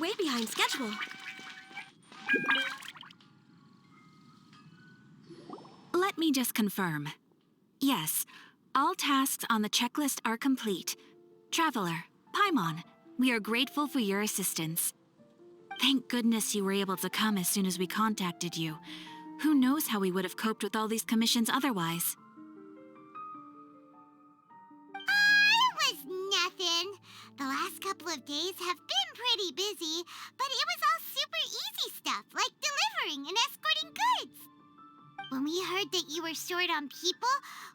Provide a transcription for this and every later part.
way behind schedule. Let me just confirm. Yes, all tasks on the checklist are complete. Traveler, Paimon, we are grateful for your assistance. Thank goodness you were able to come as soon as we contacted you. Who knows how we would have coped with all these commissions otherwise? It was nothing. The last couple of days have been pretty busy, but it was all super easy stuff, like delivering and escorting goods. When we heard that you were short on people,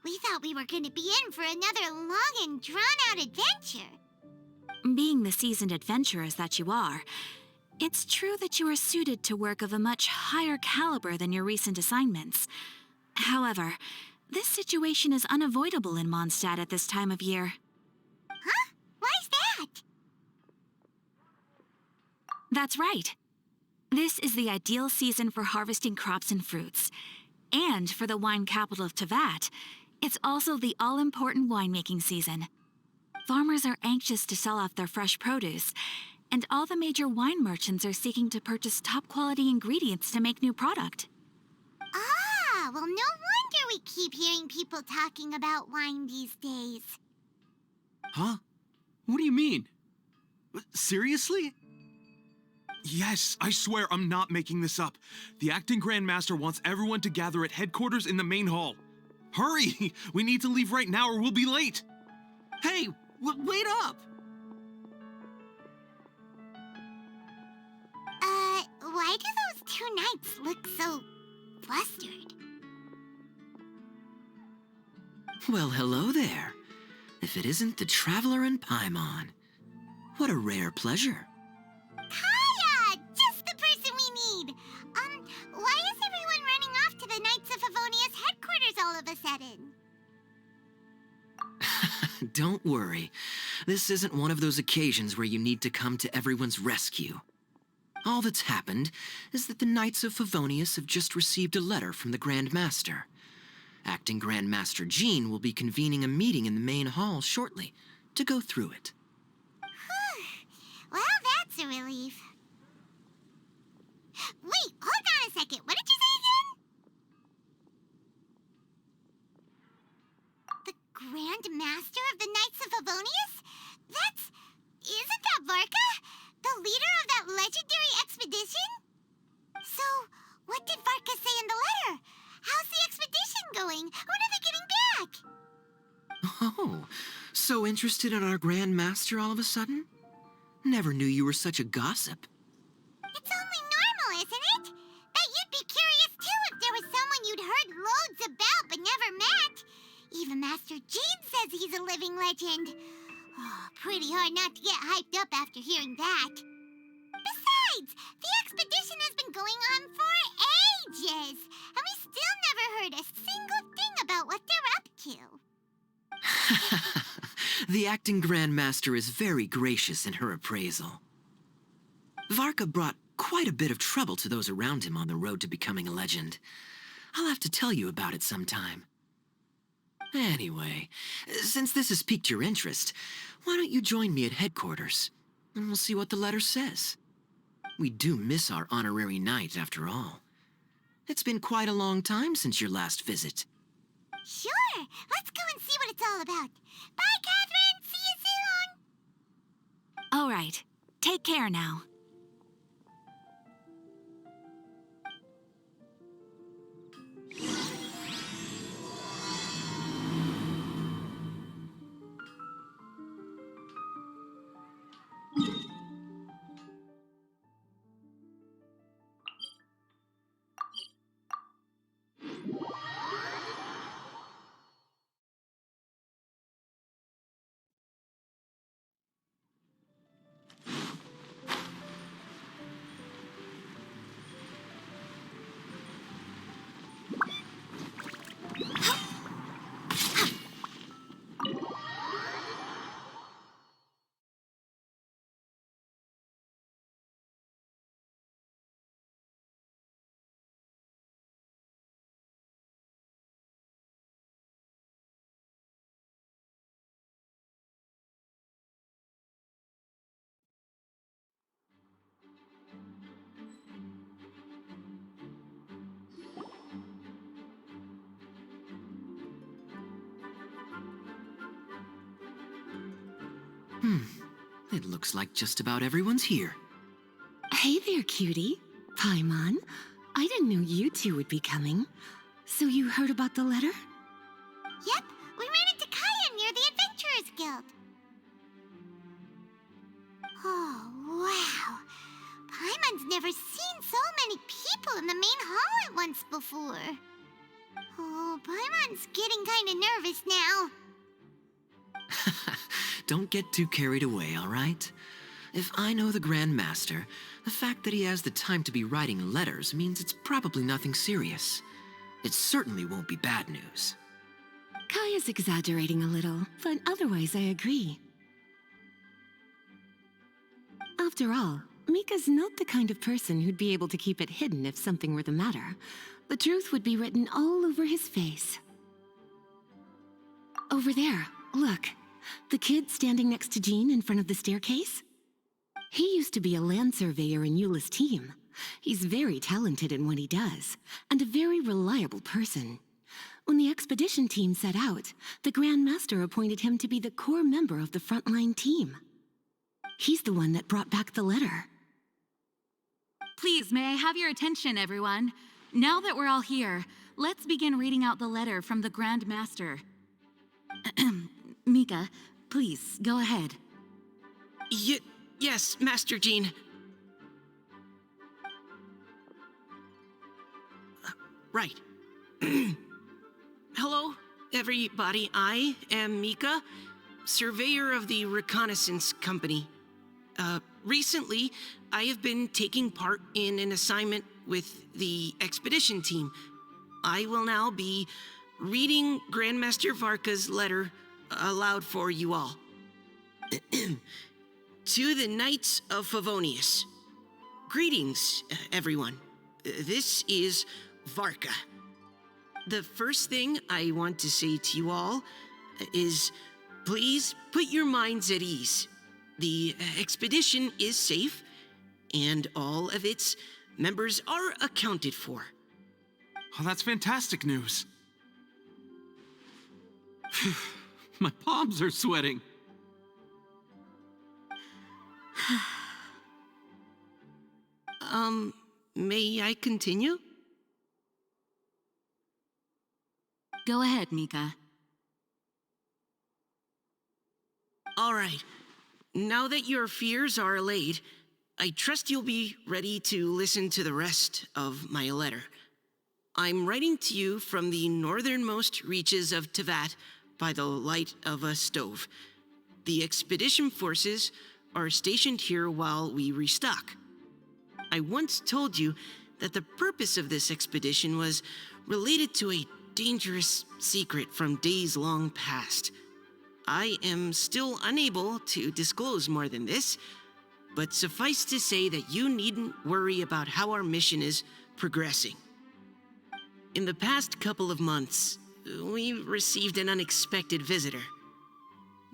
we thought we were going to be in for another long and drawn-out adventure. Being the seasoned adventurers that you are, it's true that you are suited to work of a much higher caliber than your recent assignments. However, this situation is unavoidable in Mondstadt at this time of year. Huh? Why's that? That's right. This is the ideal season for harvesting crops and fruits. And for the wine capital of Teyvat, it's also the all-important winemaking season. Farmers are anxious to sell off their fresh produce, and all the major wine merchants are seeking to purchase top-quality ingredients to make new product. Ah, well, no wonder we keep hearing people talking about wine these days. Huh? What do you mean? Seriously? Yes, I swear I'm not making this up. The acting Grand Master wants everyone to gather at headquarters in the main hall. Hurry! We need to leave right now or we'll be late. Hey, wait up! Why do those two knights look so flustered? Well, hello there. If it isn't the Traveler and Paimon. What a rare pleasure. Kaya! Just the person we need! Why is everyone running off to the Knights of Favonius headquarters all of a sudden? Don't worry. This isn't one of those occasions where you need to come to everyone's rescue. All that's happened is that the Knights of Favonius have just received a letter from the Grand Master. Acting Grand Master Jean will be convening a meeting in the main hall shortly to go through it. Well, that's a relief. Wait, hold on a second. What did you say again? The Grand Master of the Knights of Favonius? Isn't that Varka? The leader of that legendary expedition? So, what did Varka say in the letter? How's the expedition going? When are they getting back? Oh, so interested in our Grand Master all of a sudden? Never knew you were such a gossip. It's only normal, isn't it? That you'd be curious too if there was someone you'd heard loads about but never met. Even Master Jean says he's a living legend. Oh, pretty hard not to get hyped up after hearing that. Besides, the expedition has been going on for ages, and we still never heard a single thing about what they're up to. The acting Grand Master is very gracious in her appraisal. Varka brought quite a bit of trouble to those around him on the road to becoming a legend. I'll have to tell you about it sometime. Anyway, since this has piqued your interest, why don't you join me at headquarters, and we'll see what the letter says. We do miss our honorary knight, after all. It's been quite a long time since your last visit. Sure, let's go and see what it's all about. Bye, Catherine! See you soon! All right, take care now. It looks like just about everyone's here. Hey there, cutie. Paimon. I didn't know you two would be coming. So you heard about the letter? Yep, we ran into Kaya near the Adventurers Guild. Oh, wow. Paimon's never seen so many people in the main hall at once before. Oh, Paimon's getting kind of nervous now. Don't get too carried away, all right? If I know the Grand Master, the fact that he has the time to be writing letters means it's probably nothing serious. It certainly won't be bad news. Kaya's exaggerating a little, but otherwise I agree. After all, Mika's not the kind of person who'd be able to keep it hidden if something were the matter. The truth would be written all over his face. Over there, look. The kid standing next to Jean in front of the staircase? He used to be a land surveyor in Eula's team. He's very talented in what he does, and a very reliable person. When the expedition team set out, the Grand Master appointed him to be the core member of the frontline team. He's the one that brought back the letter. Please, may I have your attention, everyone? Now that we're all here, let's begin reading out the letter from the Grand Master. Mika, please, go ahead. Yes, Master Jean. Right. Hello, everybody. I am Mika, surveyor of the Reconnaissance Company. Recently, I have been taking part in an assignment with the expedition team. I will now be reading Grandmaster Varka's letter aloud for you all. To the Knights of Favonius. Greetings, everyone. This is Varka. The first thing I want to say to you all is please put your minds at ease. The expedition is safe, and all of its members are accounted for. Oh, that's fantastic news. My palms are sweating. May I continue? Go ahead, Mika. All right. Now that your fears are allayed, I trust you'll be ready to listen to the rest of my letter. I'm writing to you from the northernmost reaches of Tevat by the light of a stove. The expedition forces are stationed here while we restock. I once told you that the purpose of this expedition was related to a dangerous secret from days long past. I am still unable to disclose more than this, but suffice to say that you needn't worry about how our mission is progressing. In the past couple of months, we received an unexpected visitor.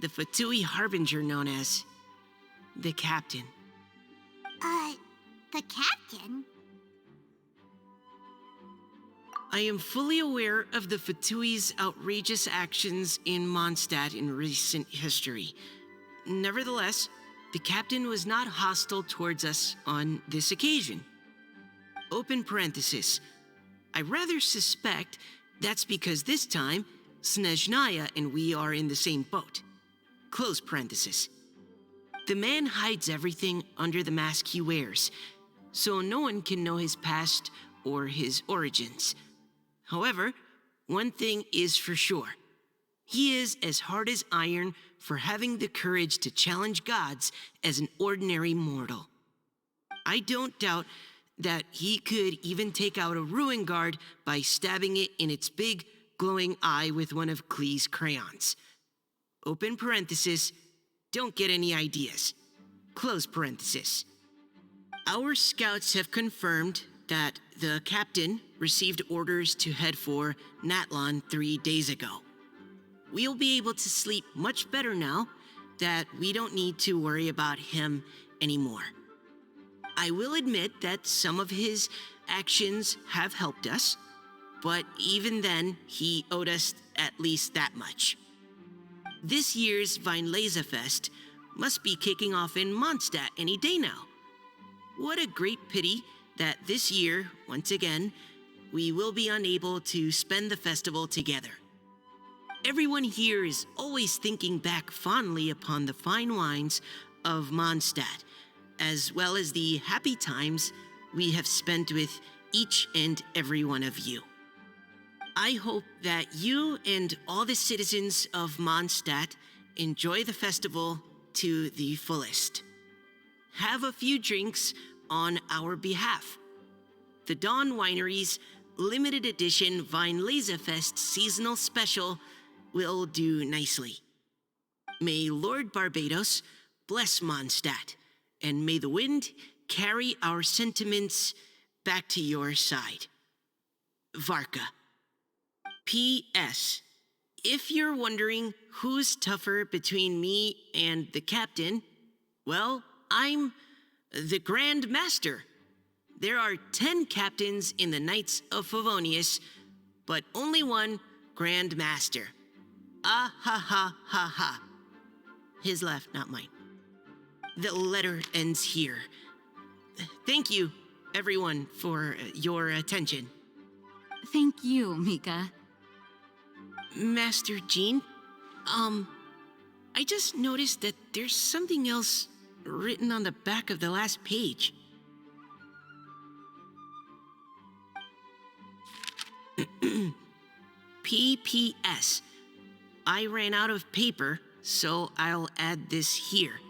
The Fatui Harbinger known as the Captain. The Captain? I am fully aware of the Fatui's outrageous actions in Mondstadt in recent history. Nevertheless, the Captain was not hostile towards us on this occasion. Open parenthesis. I rather suspect that's because this time, Snezhnaya and we are in the same boat. Close parenthesis. The man hides everything under the mask he wears, so no one can know his past or his origins. However, one thing is for sure. He is as hard as iron for having the courage to challenge gods as an ordinary mortal. I don't doubt that he could even take out a ruin guard by stabbing it in its big, glowing eye with one of Klee's crayons. Open parenthesis, don't get any ideas. Close parenthesis. Our scouts have confirmed that the Captain received orders to head for Natlan 3 days ago. We'll be able to sleep much better now that we don't need to worry about him anymore. I will admit that some of his actions have helped us, but even then, he owed us at least that much. This year's Weinlesefest must be kicking off in Mondstadt any day now. What a great pity that this year, once again, we will be unable to spend the festival together. Everyone here is always thinking back fondly upon the fine wines of Mondstadt, as well as the happy times we have spent with each and every one of you. I hope that you and all the citizens of Mondstadt enjoy the festival to the fullest. Have a few drinks on our behalf. The Dawn Winery's limited edition Weinlesefest seasonal special will do nicely. May Lord Barbados bless Mondstadt, and may the wind carry our sentiments back to your side. Varka. P.S. If you're wondering who's tougher between me and the captain, well, I'm the Grand Master. There are 10 captains in the Knights of Favonius, but only one Grand Master. Ah ha ha ha ha. His laugh, not mine. The letter ends here. Thank you, everyone, for your attention. Thank you, Mika. Master Jean, I just noticed that there's something else written on the back of the last page. PPS. I ran out of paper, so I'll add this here.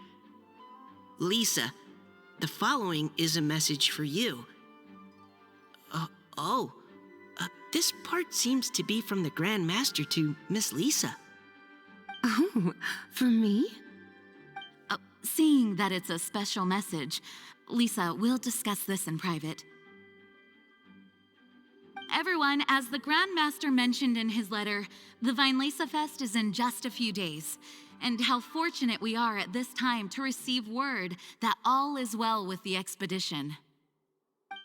Lisa, the following is a message for you. This part seems to be from the Grand Master to Miss Lisa. Oh, for me? Seeing that it's a special message, Lisa, we'll discuss this in private. Everyone, as the Grand Master mentioned in his letter, the Weinlesefest is in just a few days, and how fortunate we are at this time to receive word that all is well with the expedition.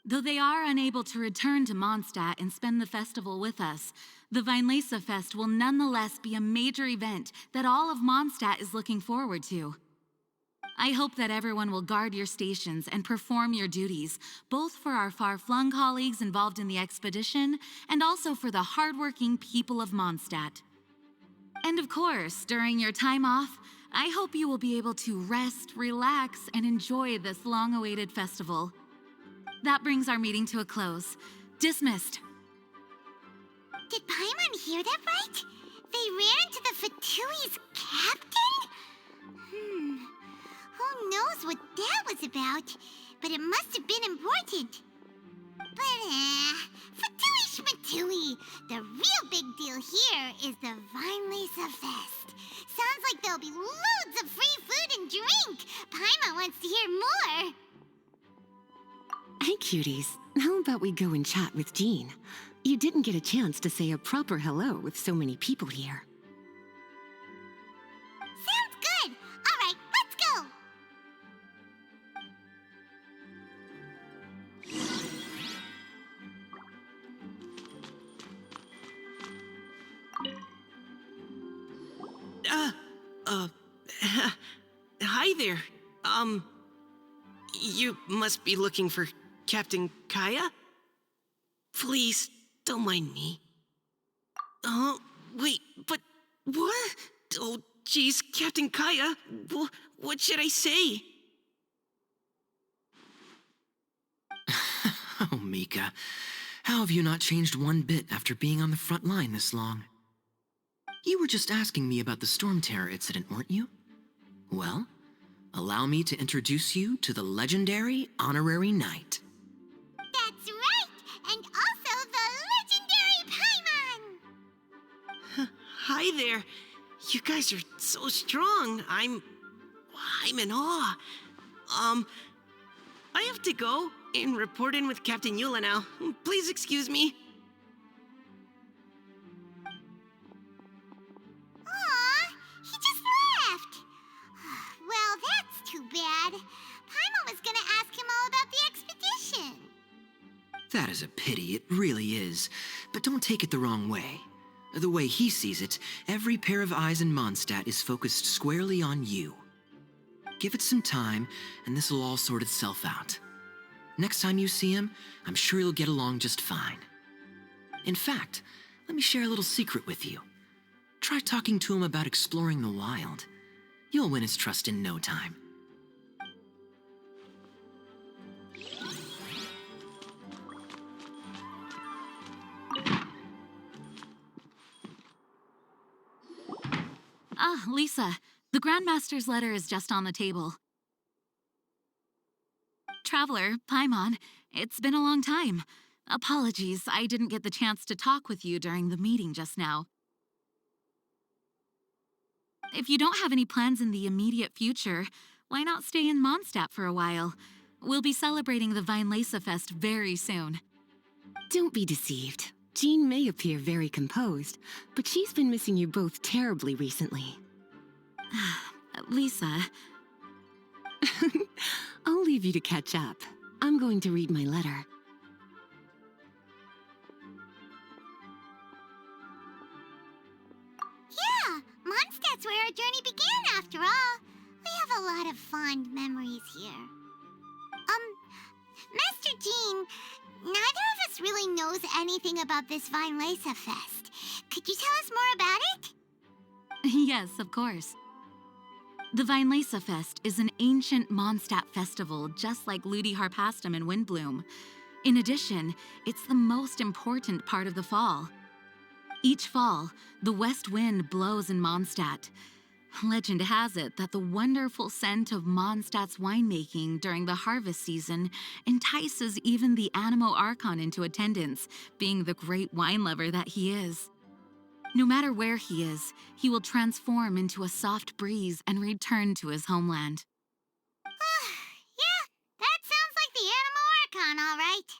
Though they are unable to return to Mondstadt and spend the festival with us, the Weinlesefest will nonetheless be a major event that all of Mondstadt is looking forward to. I hope that everyone will guard your stations and perform your duties, both for our far-flung colleagues involved in the expedition and also for the hardworking people of Mondstadt. And of course, during your time off, I hope you will be able to rest, relax, and enjoy this long-awaited festival. That brings our meeting to a close. Dismissed. Did Paimon hear that right? They ran into the Fatui's captain? Who knows what that was about? But it must have been important. But, Fatui Schmatui, the real big deal here is the Weinlesefest. Sounds like there'll be loads of free food and drink. Paimon wants to hear more. Hey, cuties. How about we go and chat with Jean? You didn't get a chance to say a proper hello with so many people here. Sounds good. All right, let's go. Hi there. You must be looking for Captain Kaya? Please, don't mind me. Wait, but what? Oh, geez, Captain Kaya, what should I say? Oh, Mika. How have you not changed one bit after being on the front line this long? You were just asking me about the Storm Terror incident, weren't you? Well, allow me to introduce you to the legendary Honorary Knight. That's right, and also the legendary Paimon. Hi there. You guys are so strong. I'm in awe. I have to go and report in with Captain Eula now. Please excuse me. Aw, he just left. Well, that's too bad. Paimon was gonna ask him all about the expedition. That is a pity, it really is. But don't take it the wrong way. The way he sees it, every pair of eyes in Mondstadt is focused squarely on you. Give it some time, and this will all sort itself out. Next time you see him, I'm sure you'll get along just fine. In fact, let me share a little secret with you. Try talking to him about exploring the wild. You'll win his trust in no time. Ah, Lisa, the Grandmaster's letter is just on the table. Traveler, Paimon, it's been a long time. Apologies, I didn't get the chance to talk with you during the meeting just now. If you don't have any plans in the immediate future, why not stay in Mondstadt for a while? We'll be celebrating the Weinlesefest very soon. Don't be deceived. Jean may appear very composed, but she's been missing you both terribly recently. Lisa, I'll leave you to catch up. I'm going to read my letter. Yeah, Mondstadt's where our journey began after all. We have a lot of fond memories here. Master Jean, neither of us really knows anything about this Weinlesefest. Could you tell us more about it? yes, of course. The Weinlesefest is an ancient Mondstadt festival just like Ludi Harpastum and Windbloom. In addition, it's the most important part of the fall. Each fall, the west wind blows in Mondstadt. Legend has it that the wonderful scent of Mondstadt's winemaking during the harvest season entices even the Animo Archon into attendance, being the great wine lover that he is. No matter where he is, he will transform into a soft breeze and return to his homeland. Yeah, that sounds like the Animo Archon, all right.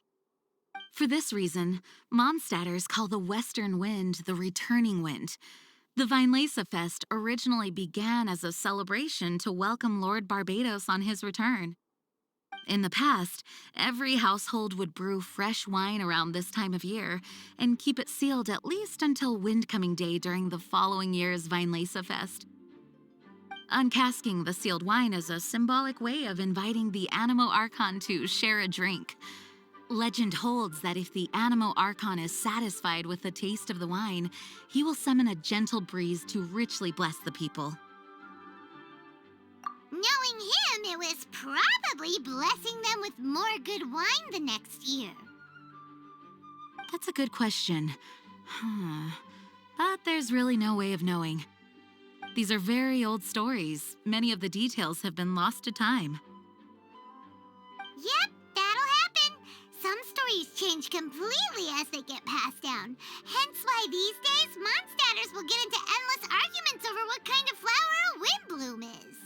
For this reason, Mondstadters call the western wind the returning wind. The Weinlesefest originally began as a celebration to welcome Lord Barbados on his return. In the past, every household would brew fresh wine around this time of year and keep it sealed at least until Windcoming Day during the following year's Weinlesefest. Uncasking the sealed wine is a symbolic way of inviting the Animo Archon to share a drink. Legend holds that if the Animo Archon is satisfied with the taste of the wine, he will summon a gentle breeze to richly bless the people. Knowing him, it was probably blessing them with more good wine the next year. That's a good question. But there's really no way of knowing. These are very old stories. Many of the details have been lost to time. Yep, that'll happen. Some stories change completely as they get passed down. Hence why these days, Mondstadters will get into endless arguments over what kind of flower a windbloom is.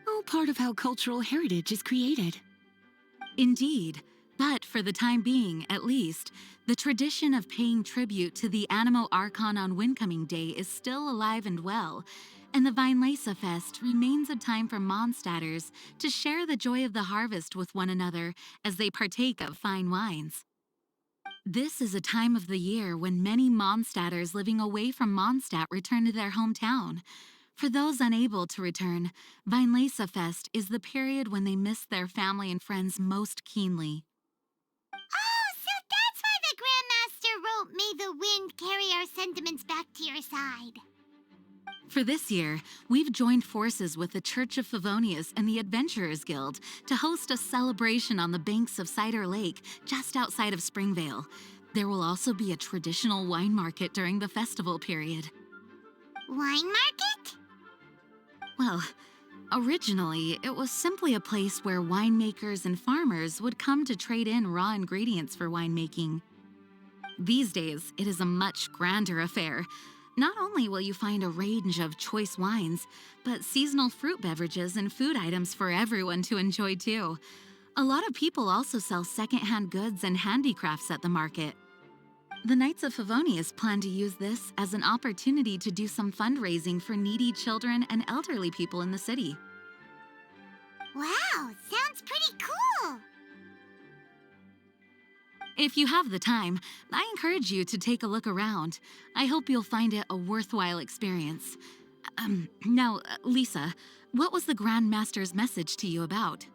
All part of how cultural heritage is created. Indeed, but for the time being, at least, the tradition of paying tribute to the Animo Archon on Windcoming Day is still alive and well, and the Weinlesefest remains a time for Mondstadters to share the joy of the harvest with one another as they partake of fine wines. This is a time of the year when many Mondstadters living away from Mondstadt return to their hometown. For those unable to return, Weinlesefest is the period when they miss their family and friends most keenly. Oh, so that's why the Grandmaster wrote, "May the wind carry our sentiments back to your side." For this year, we've joined forces with the Church of Favonius and the Adventurers Guild to host a celebration on the banks of Cider Lake, just outside of Springvale. There will also be a traditional wine market during the festival period. Wine market? Well, originally, it was simply a place where winemakers and farmers would come to trade in raw ingredients for winemaking. These days, it is a much grander affair. Not only will you find a range of choice wines, but seasonal fruit beverages and food items for everyone to enjoy too. A lot of people also sell secondhand goods and handicrafts at the market. The Knights of Favonius plan to use this as an opportunity to do some fundraising for needy children and elderly people in the city. Wow, sounds pretty cool. If you have the time, I encourage you to take a look around. I hope you'll find it a worthwhile experience. Now, Lisa, What was the Grand Master's message to you about?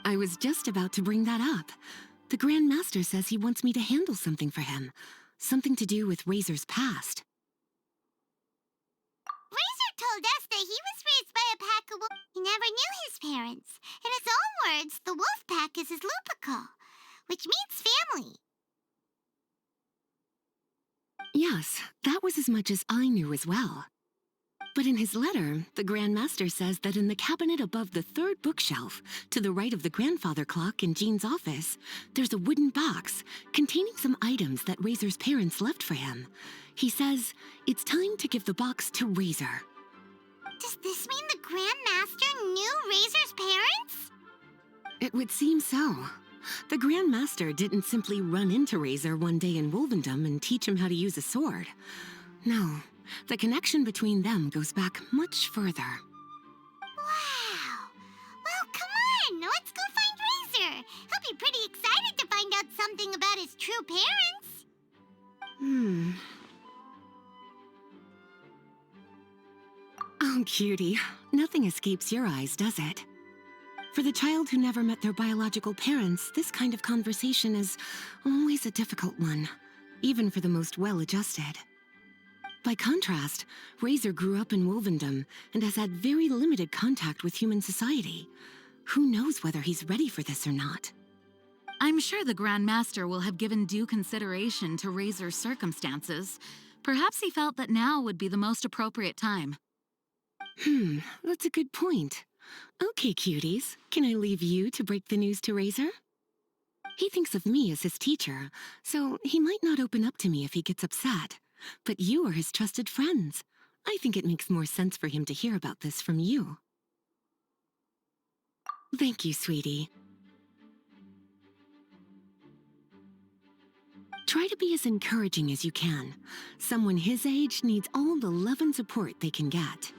I was just about to bring that up. The Grand Master says he wants me to handle something for him. Something to do with Razor's past. Razor told us that he was raised by a pack of wolves. He never knew his parents. In his own words, the wolf pack is his lupical, which means family. Yes, that was as much as I knew as well. But in his letter, the Grand Master says that in the cabinet above the third bookshelf, to the right of the grandfather clock in Jean's office, there's a wooden box containing some items that Razor's parents left for him. He says it's time to give the box to Razor. Does this mean the Grand Master knew Razor's parents? It would seem so. The Grand Master didn't simply run into Razor one day in Wolvendom and teach him how to use a sword. No, the connection between them goes back much further. Wow! Well, come on! Let's go find Razor! He'll be pretty excited to find out something about his true parents. Oh, cutie. Nothing escapes your eyes, does it? For the child who never met their biological parents, this kind of conversation is always a difficult one, even for the most well-adjusted. By contrast, Razor grew up in Wolvendom and has had very limited contact with human society. Who knows whether he's ready for this or not? I'm sure the Grand Master will have given due consideration to Razor's circumstances. Perhaps he felt that now would be the most appropriate time. That's a good point. Okay, cuties, can I leave you to break the news to Razor? He thinks of me as his teacher, so he might not open up to me if he gets upset. But you are his trusted friends. I think it makes more sense for him to hear about this from you. Thank you, sweetie. Try to be as encouraging as you can. Someone his age needs all the love and support they can get.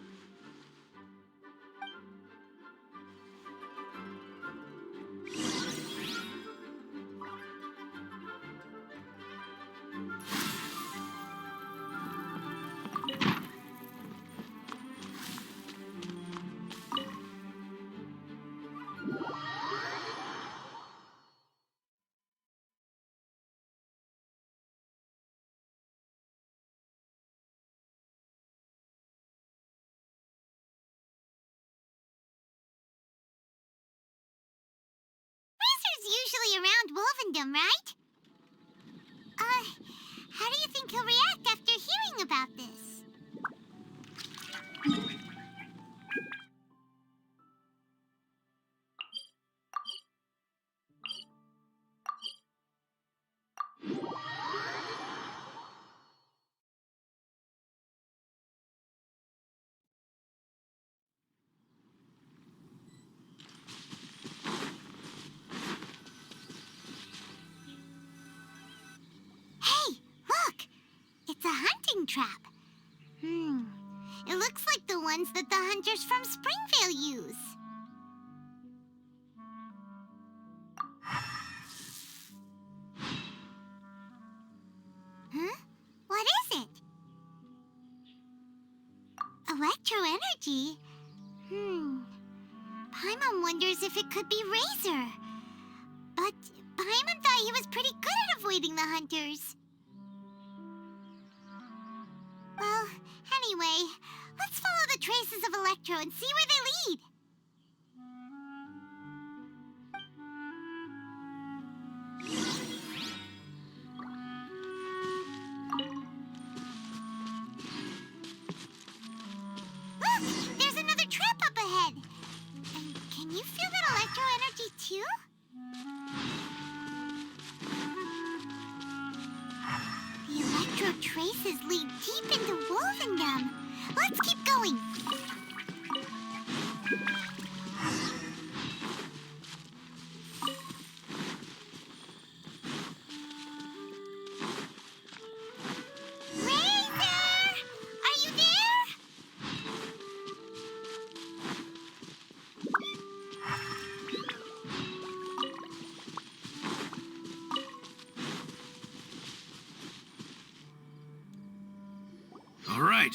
Razor's usually around Wolvendom, right? How do you think he'll react after hearing about this? Hey, look! It's a hunting trap. It looks like the ones that the hunters from Springvale use. Huh? What is it? Electro energy? Paimon wonders if it could be Razor. But Paimon thought he was pretty good at avoiding the hunters. Well, anyway, let's follow the traces of Electro and see where they lead. Look! There's another trap up ahead! And can you feel that Electro energy too? The Electro traces lead deep into Wolvendom. Let's keep going. Razor! Are you there? All right,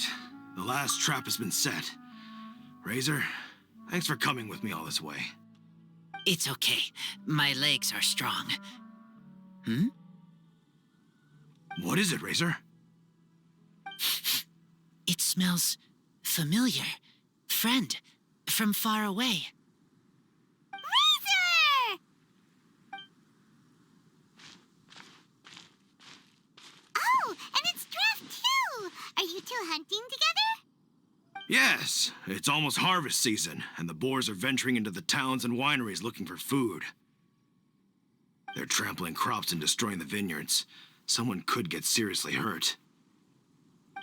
the last trap has been set. Razor, Thanks for coming with me all this way. It's okay. My legs are strong. Hmm? What is it, Razor? It smells familiar. Friend, from far away. Razor! Oh, and it's Draft too! Are you two hunting together? Yes, it's almost harvest season, and the boars are venturing into the towns and wineries looking for food. They're trampling crops and destroying the vineyards. Someone could get seriously hurt.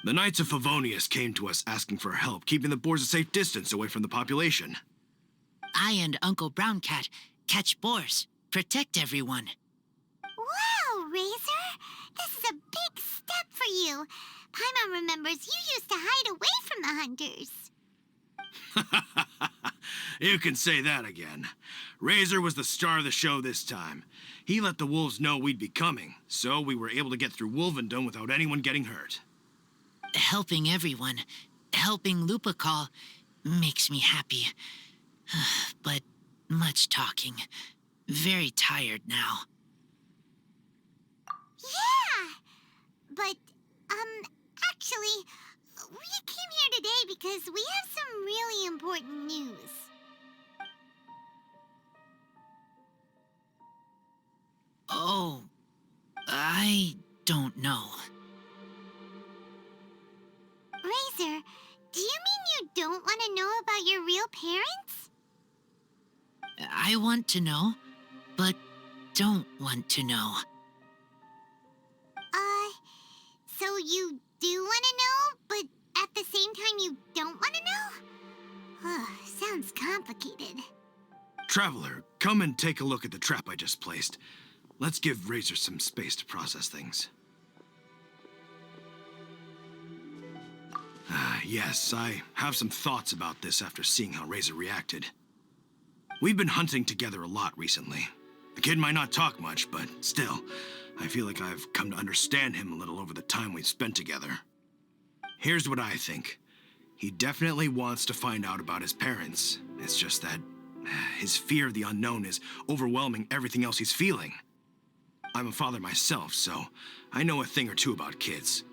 The Knights of Favonius came to us asking for help keeping the boars a safe distance away from the population. I and Uncle Brown Cat catch boars, protect everyone. Wow, Razor! This is a big step for you. Paimon remembers you used to hide away from the hunters. You can say that again. Razor was the star of the show this time. He let the wolves know we'd be coming, so we were able to get through Wolvendom without anyone getting hurt. Helping everyone, helping Lupical, makes me happy. But much talking. Very tired now. Yeah! But, actually, we came here today because we have some really important news. Oh, I don't know. Razor, do you mean you don't want to know about your real parents? I want to know, but don't want to know. So you do want to know, but at the same time you don't want to know? Sounds complicated. Traveler, come and take a look at the trap I just placed. Let's give Razor some space to process things. Yes, I have some thoughts about this after seeing how Razor reacted. We've been hunting together a lot recently. The kid might not talk much, but still, I feel like I've come to understand him a little over the time we've spent together. Here's what I think. He definitely wants to find out about his parents. It's just that his fear of the unknown is overwhelming everything else he's feeling. I'm a father myself, so I know a thing or two about kids.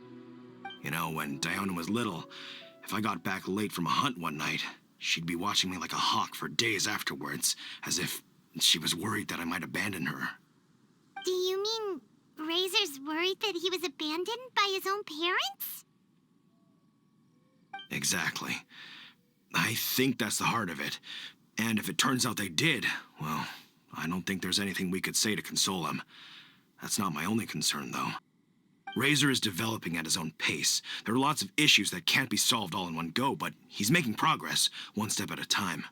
You know, when Diana was little, if I got back late from a hunt one night, she'd be watching me like a hawk for days afterwards, as if she was worried that I might abandon her. Do you mean Razor's worried that he was abandoned by his own parents? Exactly. I think that's the heart of it. And if it turns out they did, well, I don't think there's anything we could say to console him. That's not my only concern, though. Razor is developing at his own pace. There are lots of issues that can't be solved all in one go, but he's making progress, one step at a time.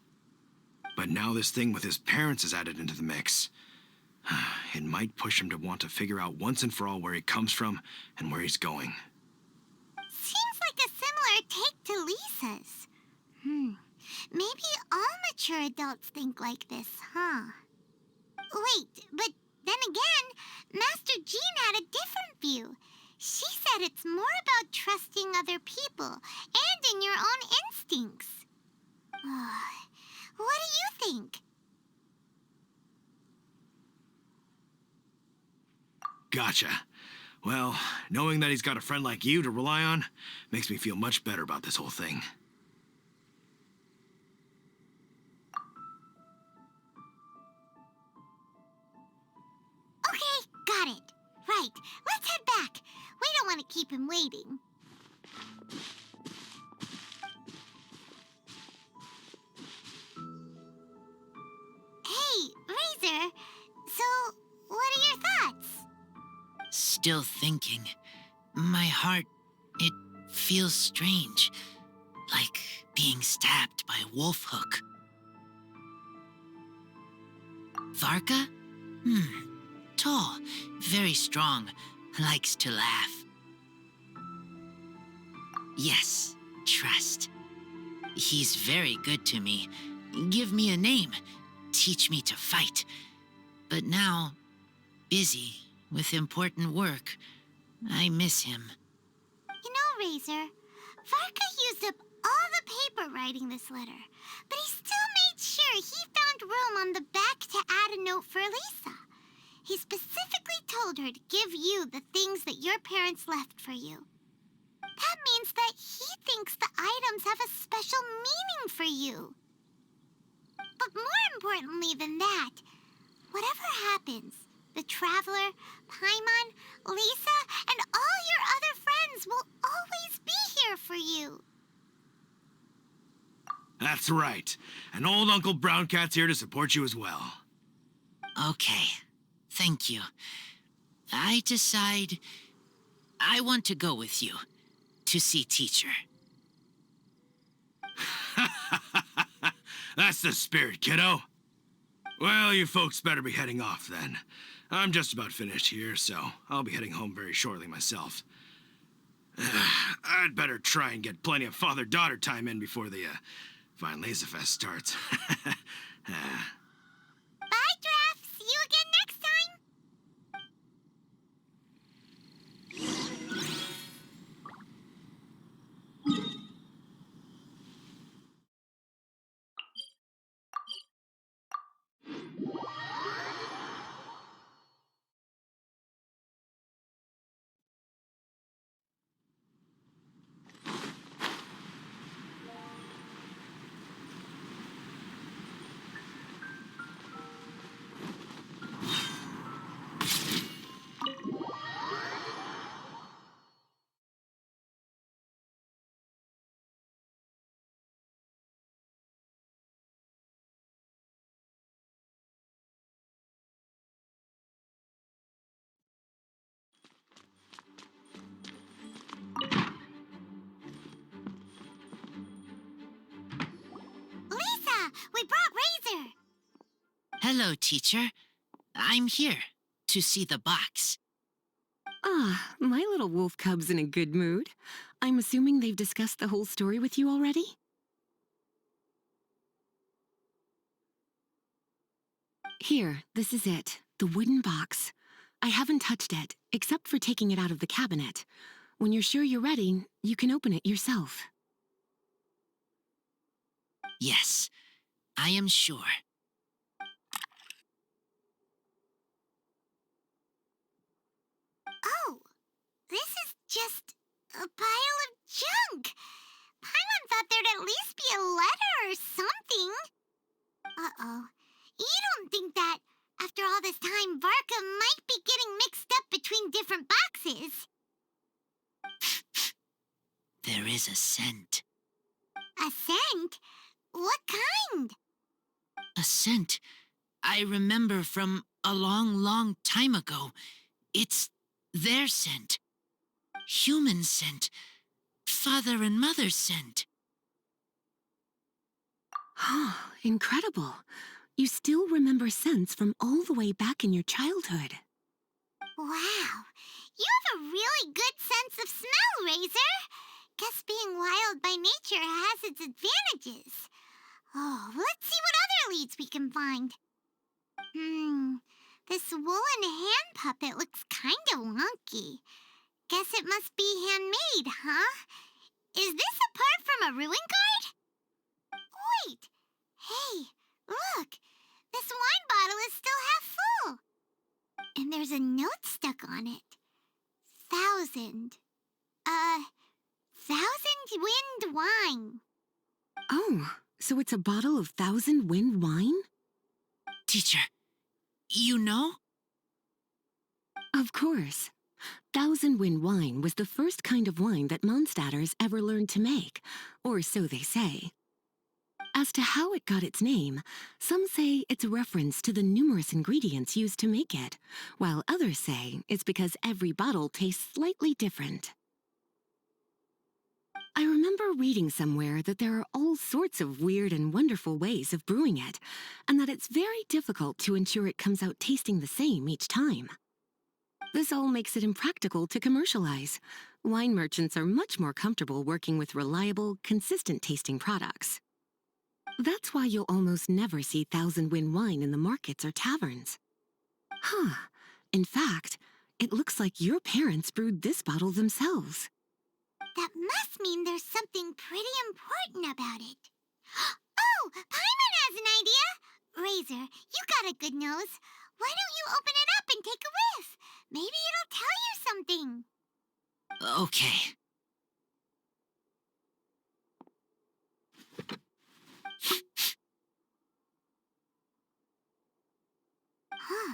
But now this thing with his parents is added into the mix. It might push him to want to figure out once and for all where he comes from and where he's going. Seems like a similar take to Lisa's. Maybe all mature adults think like this, huh? Wait, but then again, Master Jean had a different view. She said it's more about trusting other people and in your own instincts. What do you think? Gotcha. Well, knowing that he's got a friend like you to rely on makes me feel much better about this whole thing. Okay, got it. Right, let's head back. We don't want to keep him waiting. Hey, Razor. So, what are your thoughts? Still thinking. My heart, it feels strange. Like being stabbed by a wolf hook. Varka? Tall, very strong, likes to laugh. Yes, trust. He's very good to me. Give me a name, teach me to fight. But now, busy with important work, I miss him. You know, Razor, Varka used up all the paper writing this letter, but he still made sure he found room on the back to add a note for Lisa. He specifically told her to give you the things that your parents left for you. That means that he thinks the items have a special meaning for you. But more importantly than that, whatever happens, the Traveler, Paimon, Lisa, and all your other friends will always be here for you. That's right. And old Uncle Brown Cat's here to support you as well. Okay, thank you. I decide I want to go with you to see teacher. That's the spirit, kiddo. Well, you folks better be heading off then. I'm just about finished here, so I'll be heading home very shortly myself. I'd better try and get plenty of father-daughter time in before the Weinlesefest starts. Bye, Draft. See you again next time. Lisa, we brought Razor. Hello, teacher. I'm here to see the box. Ah, my little wolf cub's in a good mood. I'm assuming they've discussed the whole story with you already? Here, this is it, the wooden box. I haven't touched it, except for taking it out of the cabinet. When you're sure you're ready, you can open it yourself. Yes, I am sure. Oh, this is just a pile of junk. Paimon thought there'd at least be a letter or something. Uh-oh. You don't think that, after all this time, Varka might be getting mixed up between different boxes? There is a scent. A scent? What kind? A scent I remember from a long, long time ago. It's their scent. Human scent. Father and mother scent. Oh, incredible. You still remember scents from all the way back in your childhood. Wow. You have a really good sense of smell, Razor. Guess being wild by nature has its advantages. Oh, let's see what other leads we can find. This woolen hand puppet looks kinda wonky. Guess it must be handmade, huh? Is this a part from a ruin guard? Wait! Hey, look! This wine bottle is still half full. And there's a note stuck on it. 1,000. 1,000 wind wine. Oh, so it's a bottle of 1,000 wind wine? Teacher, you know? Of course. 1,000 wind wine was the first kind of wine that Mondstadters ever learned to make, or so they say. As to how it got its name, some say it's a reference to the numerous ingredients used to make it, while others say it's because every bottle tastes slightly different. I remember reading somewhere that there are all sorts of weird and wonderful ways of brewing it, and that it's very difficult to ensure it comes out tasting the same each time. This all makes it impractical to commercialize. Wine merchants are much more comfortable working with reliable, consistent tasting products. That's why you'll almost never see 1,000 wind wine in the markets or taverns. Huh. In fact, it looks like your parents brewed this bottle themselves. That must mean there's something pretty important about it. Oh, Paimon has an idea! Razor, you got a good nose. Why don't you open it up and take a whiff? Maybe it'll tell you something. Okay. Huh.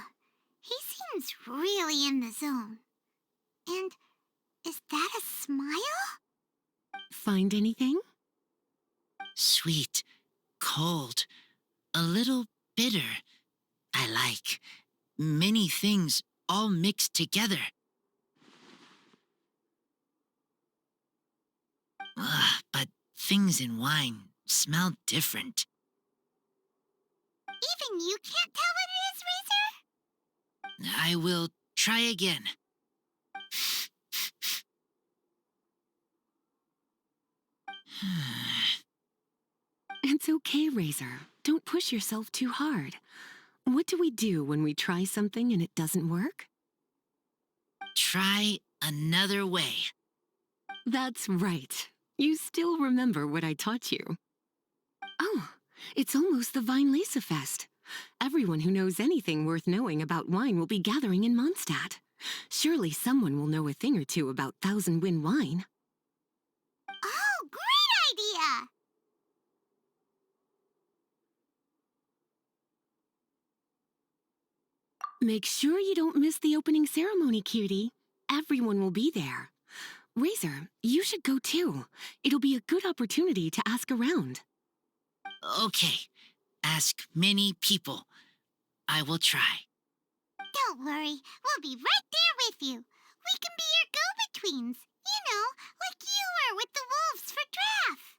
He seems really in the zone. And is that a smile? Find anything? Sweet, cold, a little bitter. I like many things all mixed together. But things in wine smell different. Even you can't tell what it is, Razor? I will try again. It's okay, Razor. Don't push yourself too hard. What do we do when we try something and it doesn't work? Try another way. That's right. You still remember what I taught you. Oh, it's almost the Weinlesefest. Everyone who knows anything worth knowing about wine will be gathering in Mondstadt. Surely someone will know a thing or two about Thousand Wind wine. Oh, great idea! Make sure you don't miss the opening ceremony, cutie. Everyone will be there. Razor, you should go too. It'll be a good opportunity to ask around. Okay, ask many people. I will try. Don't worry, we'll be right there with you. We can be your go-betweens. You know, like you were with the wolves for Draft.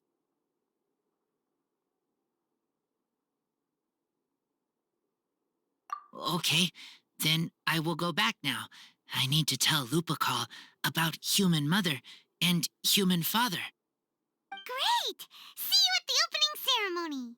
Okay, then I will go back now. I need to tell Lupacol about Human Mother and Human Father. Great! See you at the opening ceremony.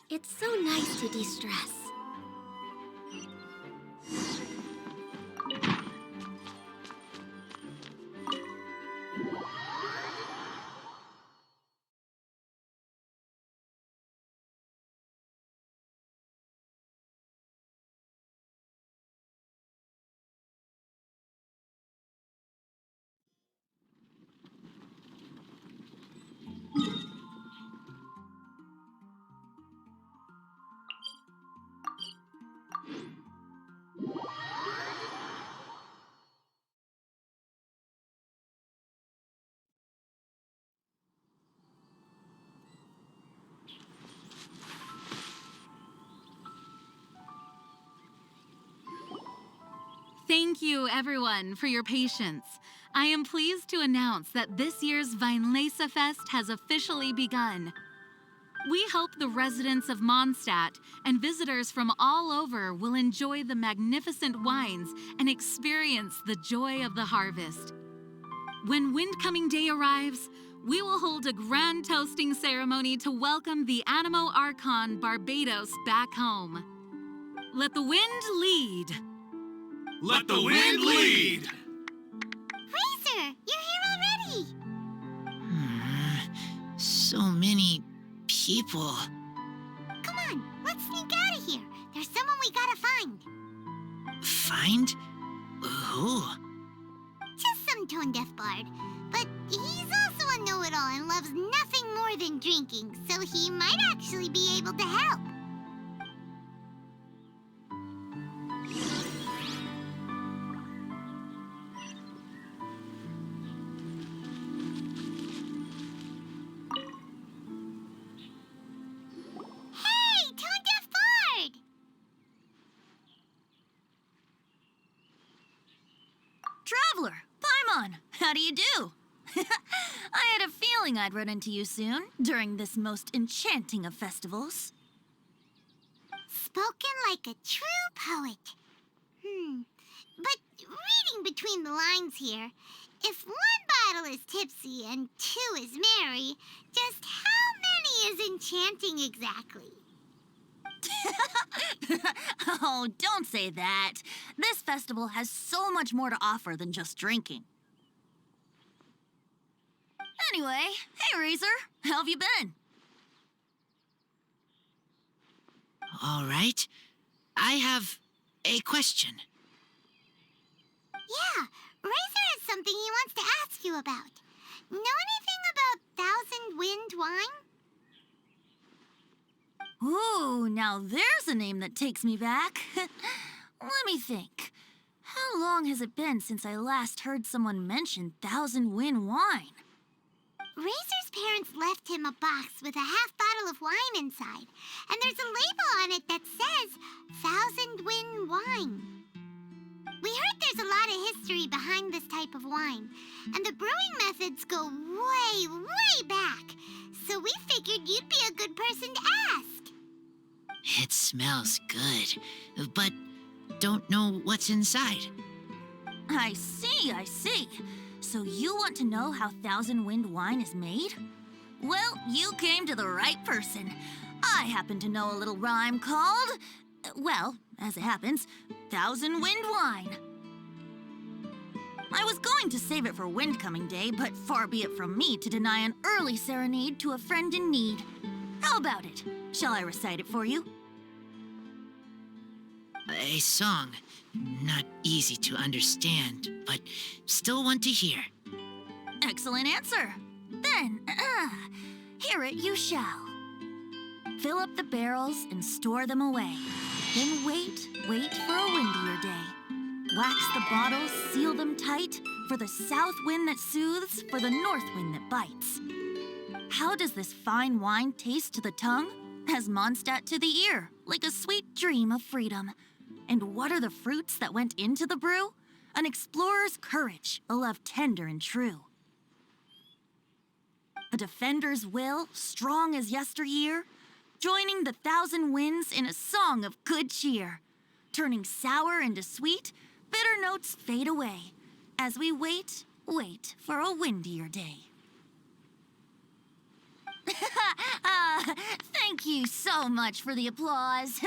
It's so nice to de-stress. Thank you, everyone, for your patience. I am pleased to announce that this year's Weinlesefest has officially begun. We hope the residents of Mondstadt and visitors from all over will enjoy the magnificent wines and experience the joy of the harvest. When Windcoming Day arrives, we will hold a grand toasting ceremony to welcome the Animo Archon Barbados back home. Let the wind lead. Let the wind lead! Razor, you're here already. So many people. Come on, let's sneak out of here. There's someone we gotta find. Find? Who? Just some tone-deaf bard. But he's also a know-it-all and loves nothing more than drinking, so he might actually be able to help. Paimon, how do you do? I had a feeling I'd run into you soon, during this most enchanting of festivals. Spoken like a true poet. But reading between the lines here, if one bottle is tipsy and two is merry, just how many is enchanting exactly? Oh, don't say that. This festival has so much more to offer than just drinking. Anyway, hey Razor, how have you been? All right. I have a question. Yeah, Razor has something he wants to ask you about. Know anything about Thousand Wind wine? Ooh, now there's a name that takes me back. Let me think. How long has it been since I last heard someone mention Thousand Wind wine? Razor's parents left him a box with a half bottle of wine inside, and there's a label on it that says Thousand Wind wine. We heard there's a lot of history behind this type of wine, and the brewing methods go way, way back, so we figured you'd be a good person to ask. It smells good, but don't know what's inside. I see, I see. So you want to know how Thousand Wind wine is made? Well, you came to the right person. I happen to know a little rhyme called, well, as it happens, Thousand Wind wine. I was going to save it for Windcoming Day, but far be it from me to deny an early serenade to a friend in need. How about it? Shall I recite it for you? A song. Not easy to understand, but still one to hear. Excellent answer. Then, hear it you shall. Fill up the barrels and store them away. Then wait for a windier day. Wax the bottles, seal them tight, for the south wind that soothes, for the north wind that bites. How does this fine wine taste to the tongue? As Mondstadt to the ear, like a sweet dream of freedom. And what are the fruits that went into the brew? An explorer's courage, a love tender and true. A defender's will, strong as yesteryear, joining the thousand winds in a song of good cheer. Turning sour into sweet, bitter notes fade away, as we wait for a windier day. Thank you so much for the applause.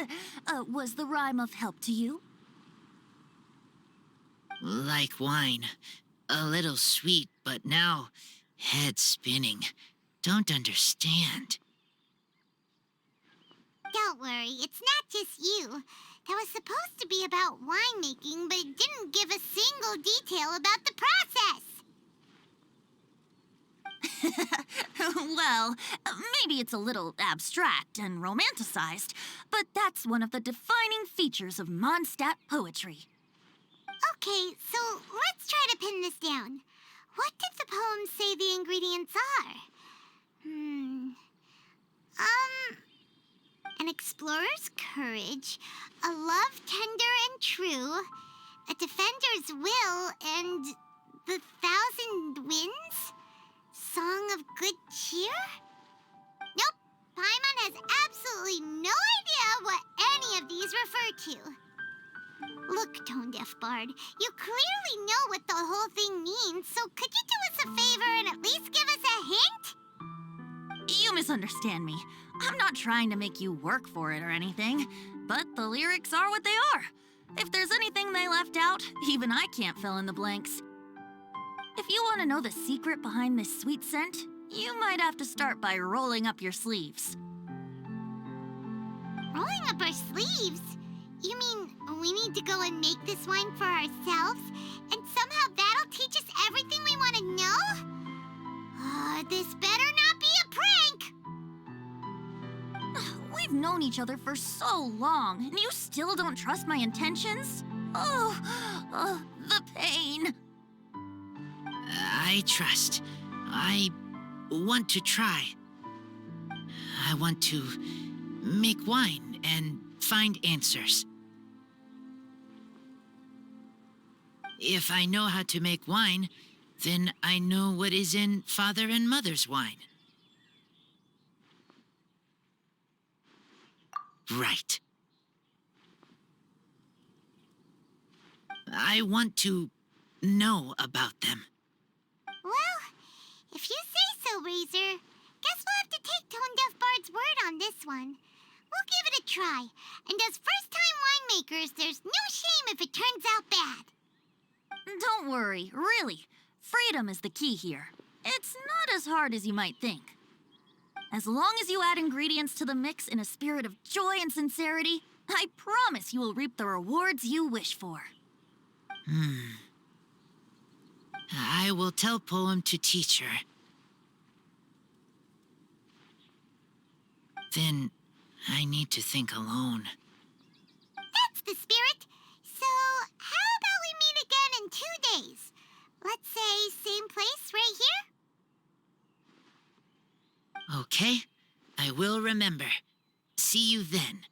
Was the rhyme of help to you? Like wine. A little sweet, but now head spinning. Don't understand. Don't worry, it's not just you. That was supposed to be about winemaking, but it didn't give a single detail about the process. Well, maybe it's a little abstract and romanticized, but that's one of the defining features of Mondstadt poetry. Okay, so let's try to pin this down. What did the poem say the ingredients are? An explorer's courage, a love tender and true, a defender's will, and the thousand winds? Song of good cheer? Nope, Paimon has absolutely no idea what any of these refer to. Look, Tone-Deaf Bard, you clearly know what the whole thing means, so could you do us a favor and at least give us a hint? You misunderstand me. I'm not trying to make you work for it or anything, but the lyrics are what they are. If there's anything they left out, even I can't fill in the blanks. If you want to know the secret behind this sweet scent, you might have to start by rolling up your sleeves. Rolling up our sleeves? You mean we need to go and make this wine for ourselves, and somehow that'll teach us everything we want to know? This better not be a prank! We've known each other for so long, and you still don't trust my intentions? Oh, the pain. I trust. I want to try. I want to make wine and find answers. If I know how to make wine, Then I know what is in Father and Mother's wine. Right. I want to know about them. Well, if you say so, Razor. Guess we'll have to take Tone Deaf Bard's word on this one. We'll give it a try. And as first-time winemakers, there's no shame if it turns out bad. Don't worry, really. Freedom is the key here. It's not as hard as you might think. As long as you add ingredients to the mix in a spirit of joy and sincerity, I promise you will reap the rewards you wish for. I will tell Poem to teach her. Then I need to think alone. That's the spirit. So, how about we meet again in 2 days? Let's say same place right here? Okay, I will remember. See you then.